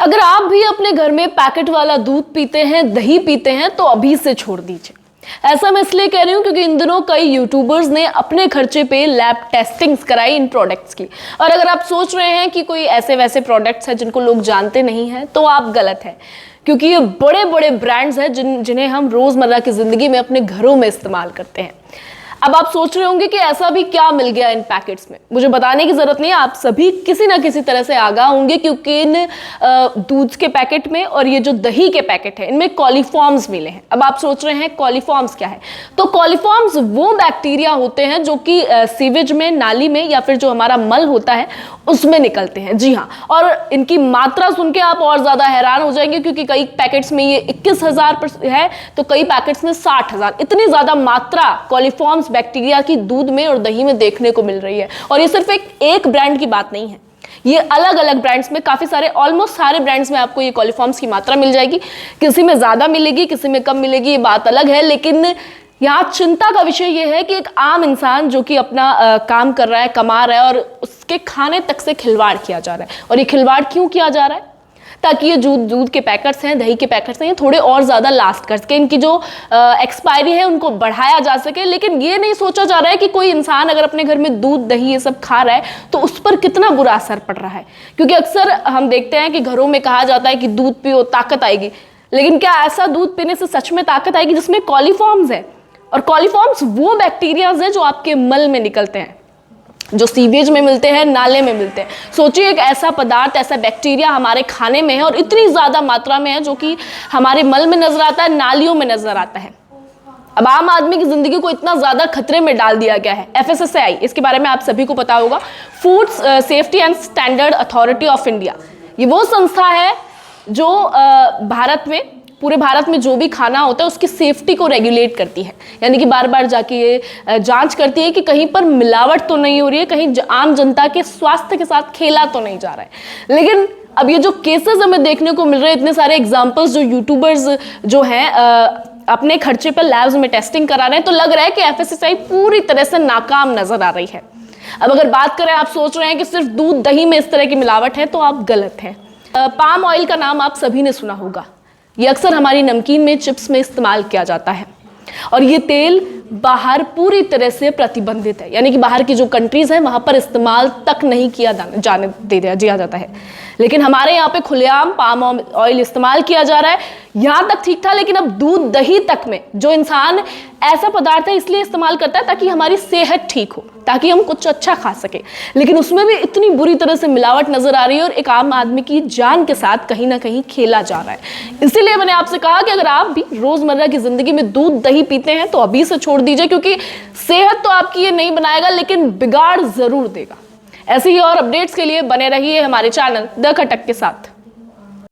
अगर आप भी अपने घर में पैकेट वाला दूध पीते हैं, दही पीते हैं, तो अभी से छोड़ दीजिए। ऐसा मैं इसलिए कह रही हूं क्योंकि इन दिनों कई यूट्यूबर्स ने अपने खर्चे पे लैब टेस्टिंग्स कराई इन प्रोडक्ट्स की। और अगर आप सोच रहे हैं कि कोई ऐसे वैसे प्रोडक्ट्स हैं जिनको लोग जानते नहीं हैं, तो आप गलत हैं, क्योंकि ये बड़े बड़े ब्रांड्स हैं जिन्हें हम रोजमर्रा की जिंदगी में अपने घरों में इस्तेमाल करते हैं। अब आप सोच रहे होंगे कि ऐसा भी क्या मिल गया इन पैकेट्स में। मुझे बताने की जरूरत नहीं है, आप सभी किसी ना किसी तरह से आगाह होंगे, क्योंकि इन दूध के पैकेट में और ये जो दही के पैकेट है इनमें कॉलीफॉर्म्स मिले हैं। अब आप सोच रहे हैं कॉलीफॉर्म्स क्या है, तो कॉलीफॉर्म्स वो बैक्टीरिया होते हैं जो कि सीवेज में, नाली में या फिर जो हमारा मल होता है उसमें निकलते हैं। जी हाँ, और इनकी मात्रा सुन के आप और ज्यादा हैरान हो जाएंगे, क्योंकि कई पैकेट्स में ये 21,000 है तो कई पैकेट्स में 60,000। इतनी ज्यादा मात्रा कॉलीफॉर्म्स बैक्टीरिया की दूध में और दही में देखने को मिल रही है। और ये सिर्फ एक ब्रांड की बात नहीं है, ये अलग अलग ब्रांड्स में, काफी सारे, ऑलमोस्ट सारे ब्रांड्स में आपको ये कॉलीफॉर्म्स की मात्रा मिल जाएगी। किसी में ज्यादा मिलेगी, किसी में कम मिलेगी, ये बात अलग है। लेकिन यहाँ चिंता का विषय ये है कि एक आम इंसान जो कि अपना काम कर रहा है, कमा रहा है, और उसके खाने तक से खिलवाड़ किया जा रहा है। और ये खिलवाड़ क्यों किया जा रहा है? ताकि ये दूध के पैकेट्स हैं, दही के पैकेट्स हैं, ये थोड़े और ज़्यादा लास्ट कर सके, इनकी जो एक्सपायरी है उनको बढ़ाया जा सके। लेकिन ये नहीं सोचा जा रहा है कि कोई इंसान अगर अपने घर में दूध, दही ये सब खा रहा है तो उस पर कितना बुरा असर पड़ रहा है। क्योंकि अक्सर हम देखते हैं कि घरों में कहा जाता है कि दूध पियो ताकत आएगी, लेकिन क्या ऐसा दूध पीने से सच में ताकत आएगी जिसमें कॉलीफॉर्म्स है? और कॉलीफॉर्म्स वो बैक्टीरियाज हैं जो आपके मल में निकलते हैं, जो सीवेज में मिलते हैं, नाले में मिलते हैं। सोचिए, एक ऐसा पदार्थ, ऐसा बैक्टीरिया हमारे खाने में है और इतनी ज्यादा मात्रा में है जो कि हमारे मल में नजर आता है, नालियों में नजर आता है। अब आम आदमी की जिंदगी को इतना ज्यादा खतरे में डाल दिया गया है। FSSAI, इसके बारे में आप सभी को पता होगा, food safety and standard authority of India, ये वो संस्था है जो भारत में, पूरे भारत में जो भी खाना होता है उसकी सेफ्टी को रेगुलेट करती है। यानी कि बार बार जाके ये जांच करती है कि कहीं पर मिलावट तो नहीं हो रही है, कहीं आम जनता के स्वास्थ्य के साथ खेला तो नहीं जा रहा है। लेकिन अब ये जो केसेस हमें देखने को मिल रहे हैं, इतने सारे एग्जांपल्स जो यूट्यूबर्स जो हैं अपने खर्चे पर लैब्स में टेस्टिंग करा रहे हैं, तो लग रहा है कि FSSAI पूरी तरह से नाकाम नजर आ रही है। अब अगर बात करें, आप सोच रहे हैं कि सिर्फ दूध, दही में इस तरह की मिलावट है, तो आप गलत हैं। पाम ऑयल का नाम आप सभी ने सुना होगा। ये अक्सर हमारी नमकीन में, चिप्स में इस्तेमाल किया जाता है, और ये तेल बाहर पूरी तरह से प्रतिबंधित है। यानी कि बाहर की जो कंट्रीज हैं वहां पर इस्तेमाल तक नहीं किया जाने दिया जाता है। लेकिन हमारे यहाँ पे खुलेआम पाम ऑयल इस्तेमाल किया जा रहा है। यहाँ तक ठीक था, लेकिन अब दूध, दही तक में जो इंसान ऐसा पदार्थ है इसलिए इस्तेमाल करता है ताकि हमारी सेहत ठीक हो, ताकि हम कुछ अच्छा खा सके, लेकिन उसमें भी इतनी बुरी तरह से मिलावट नजर आ रही है और एक आम आदमी की जान के साथ कहीं ना कहीं खेला जा रहा है। इसीलिए मैंने आपसे कहा कि अगर आप भी रोजमर्रा की जिंदगी में दूध, दही पीते हैं तो अभी से छोड़ दीजिए, क्योंकि सेहत तो आपकी ये नहीं बनाएगा लेकिन बिगाड़ जरूर देगा। ऐसे ही और अपडेट्स के लिए बने रहिए हमारे चैनल द खटक के साथ।